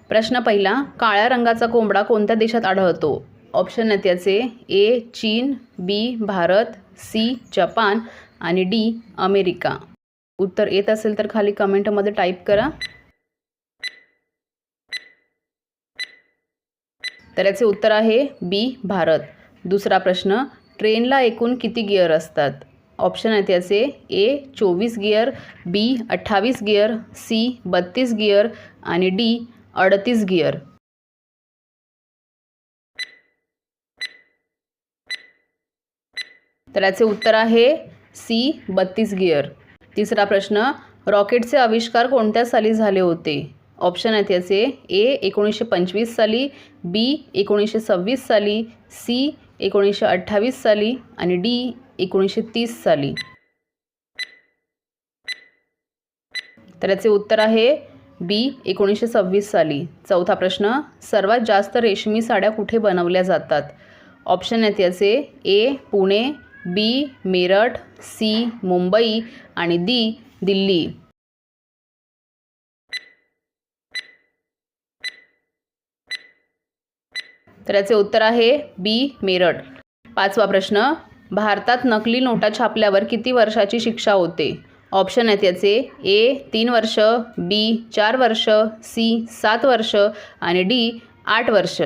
प्रश्न पहिला, काळ्या रंगाचा कोंबडा कोणत्या देशात आढळतो? ऑप्शन आहेत याचे ए चीन, बी भारत, सी जपान आणि डी अमेरिका. उत्तर येत असेल तर खाली कमेंटमध्ये टाईप करा. तर याचे उत्तर आहे बी भारत. दुसरा प्रश्न, ट्रेनला एकूण किती गिअर असतात? ऑप्शन आहेत याचे ए 24 गिअर, बी 28 गिअर, सी 32 गिअर आणि डी 38 गिअर. तर याचे उत्तर आहे सी 32 गिअर. तिसरा प्रश्न, रॉकेटचे आविष्कार कोणत्या साली झाले होते? ऑप्शन आहेत याचे ए 1925 साली, बी 1926 साली, सी 1928 साली आणि डी 1930 साली. तर याचे उत्तर आहे बी 1926 साली. चौथा प्रश्न, सर्वात जास्त रेशमी साड्या कुठे बनवल्या जातात? ऑप्शन आहेत याचे ए पुणे, बी मेरठ, सी मुंबई आणि डी दिल्ली. तर याचे उत्तर आहे बी मेरठ. पाचवा प्रश्न, भारतात नकली नोटा छापल्यावर किती वर्षाची शिक्षा होते? ऑप्शन आहेत याचे ए 3 वर्ष, बी 4 वर्ष, सी 7 वर्ष आणि डी 8 वर्ष.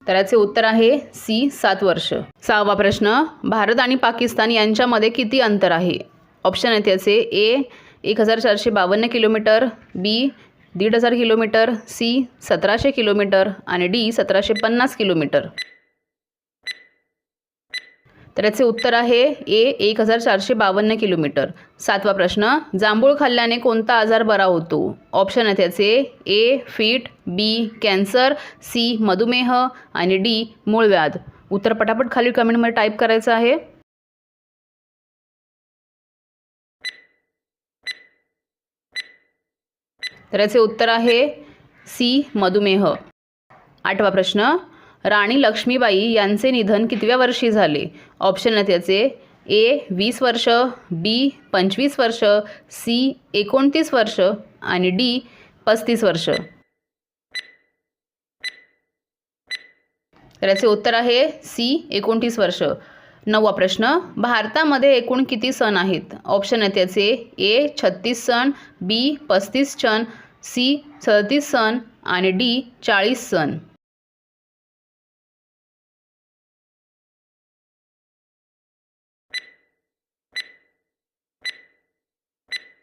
तर याचे उत्तर आहे सी 7 वर्ष. सहावा प्रश्न, भारत आणि पाकिस्तान यांच्यामध्ये किती अंतर आहे? ऑप्शन आहेत याचे ए 1452 किलोमीटर, बी 1500 किलोमीटर, सी 1700 किलोमीटर आणि डी 1750 किलोमीटर. तर याचे उत्तर आहे ए 1452 किलोमीटर. सातवा प्रश्न, जांभूळ खाल्ल्याने कोणता आजार बरा होतो? ऑप्शन आहेत याचे ए फीट, बी कॅन्सर, सी मधुमेह आणि डी मूळव्याध. उत्तर पटापट खाली कमेंटमध्ये टाईप करायचं आहे. तर याचे उत्तर आहे सी मधुमेह. आठवा प्रश्न, राणी लक्ष्मीबाई यांचे निधन कितव्या वर्षी झाले? ऑप्शन आहेत याचे ए 20 वर्ष, बी 25 वर्ष, सी 29 वर्ष आणि डी 35 वर्ष. तर याचे उत्तर आहे सी 29 वर्ष. नववा प्रश्न, भारतामध्ये एकूण किती सण आहेत? ऑप्शन आहेत याचे ए 36 सण, बी 35 सण, सी 37 सण आणि डी 40 सण.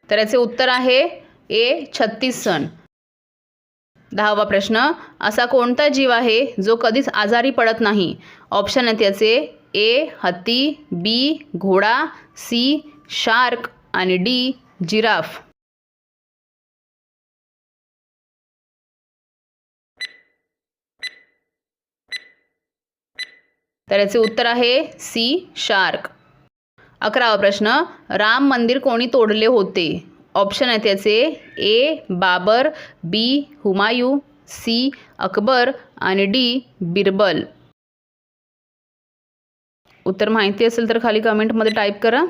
तर याचे उत्तर आहे ए 36 सण. दहावा प्रश्न, असा कोणता जीव आहे जो कधीच आजारी पडत नाही? ऑप्शन आहेत याचे ए हत्ती, बी घोडा, सी शार्क आणि डी जिराफ. तर याचे उत्तर आहे सी शार्क. 11वा प्रश्न, राम मंदिर कोणी तोडले होते? ऑप्शन आहेत याचे ए बाबर, बी हुमायूं, सी अकबर आणि डी बिरबल. उत्तर माहिती असेल तर खाली कमेंटमध्ये टाईप करा.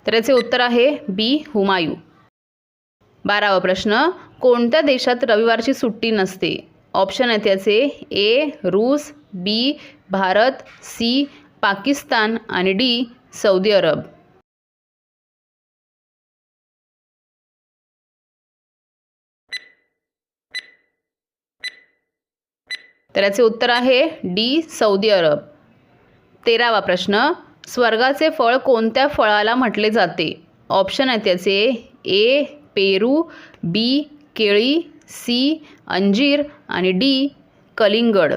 तर याचे उत्तर आहे बी हुमायूं. 12वा प्रश्न, कोणत्या देशात रविवारची सुट्टी नसते? ऑप्शन आहेत याचे ए रूस, बी भारत, सी पाकिस्तान आणि डी सौदी अरब. तर याचे उत्तर आहे डी सौदी अरब. 13वा प्रश्न, स्वर्गाचे फळ कोणत्या फळाला म्हटले जाते? ऑप्शन आहेत याचे ए पेरू, बी केळी, सी अंजीर आणि डी कलिंगड.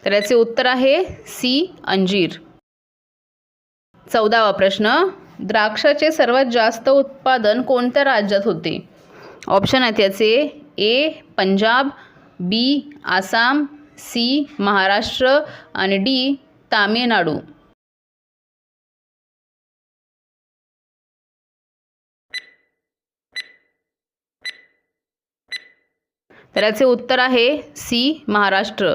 तर याचे उत्तर आहे सी अंजीर. 14वा प्रश्न, द्राक्षाचे सर्वात जास्त उत्पादन कोणत्या राज्यात होते? ऑप्शन आहेत याचे ए पंजाब, बी आसाम, सी महाराष्ट्र आणि डी तामिळनाडू. तर याचे उत्तर आहे सी महाराष्ट्र.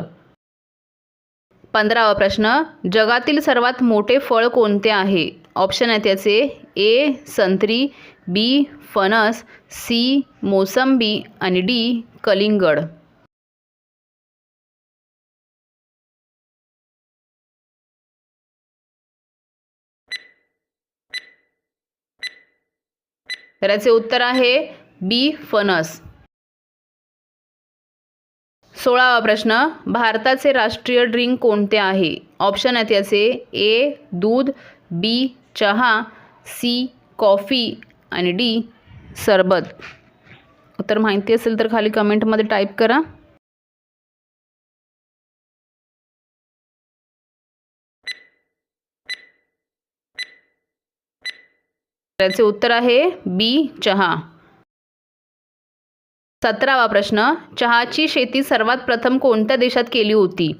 15वा प्रश्न, जगातील सर्वात मोठे फळ कोणते आहे? ऑप्शन आहेत याचे ए संत्री, बी फणस, सी मोसंबी आणि डी कलिंगड. तर याचे उत्तर आहे बी फणस. 16वा प्रश्न, भारताचे राष्ट्रीय ड्रिंक कोणते आहे? ऑप्शन आहेत याचे ए दूध, बी चहा, सी कॉफी आणि डी सरबत. उत्तर माहिती असेल तर खाली कमेंटमध्ये टाईप करा. त्याचे उत्तर आहे बी चहा. 17वा प्रश्न, चहाची शेती सर्वात प्रथम कोणत्या देशात केली होती?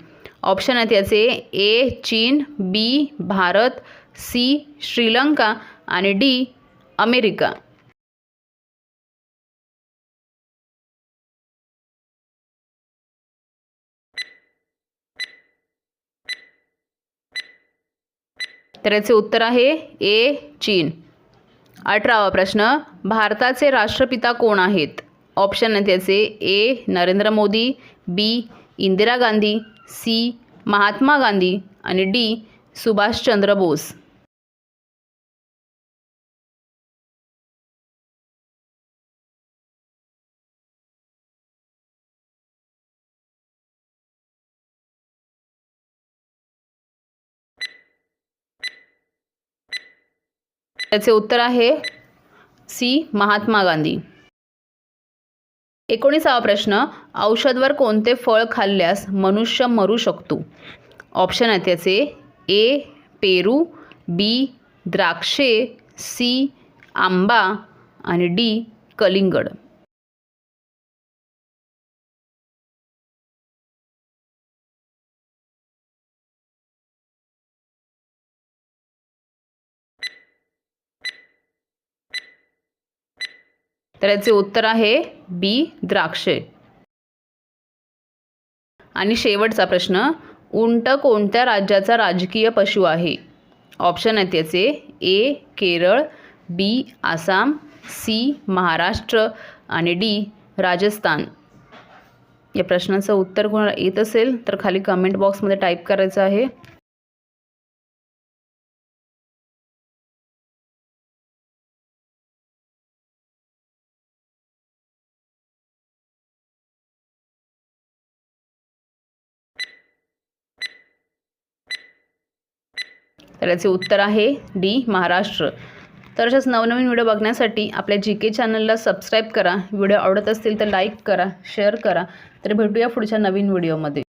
ऑप्शन आहेत याचे ए चीन, बी भारत, सी श्रीलंका आणि डी अमेरिका. तर याचे उत्तर आहे ए चीन. 18वा प्रश्न, भारताचे राष्ट्रपिता कोण आहेत? ऑप्शन आहेत याचे ए नरेंद्र मोदी, बी इंदिरा गांधी, सी महात्मा गांधी आणि डी सुभाषचंद्र बोस. त्याचे उत्तर आहे सी महात्मा गांधी. 19वा प्रश्न, औषधवर कोणते फळ खाल्ल्यास मनुष्य मरू शकतो? ऑप्शन आहेत याचे ए पेरू, बी द्राक्षे, सी आंबा आणि डी कलिंगड. तर याचे उत्तर आहे बी द्राक्षे. आणि शेवटचा प्रश्न, उंट कोणत्या राज्याचा राजकीय पशु आहे? ऑप्शन आहेत याचे ए केरळ, बी आसाम, सी महाराष्ट्र आणि डी राजस्थान. या प्रश्नाचं उत्तर कोणाला येत असेल तर खाली कमेंट बॉक्समध्ये टाईप करायचं आहे. तर याचे उत्तर आहे डी महाराष्ट्र. तर अशाच नवनवीन व्हिडिओ बघण्यासाठी आपल्या GK चॅनलला सबस्क्राईब करा. व्हिडिओ आवडत असतील तर लाईक करा, शेअर करा. तर भेटूया पुढच्या नवीन व्हिडिओमध्ये.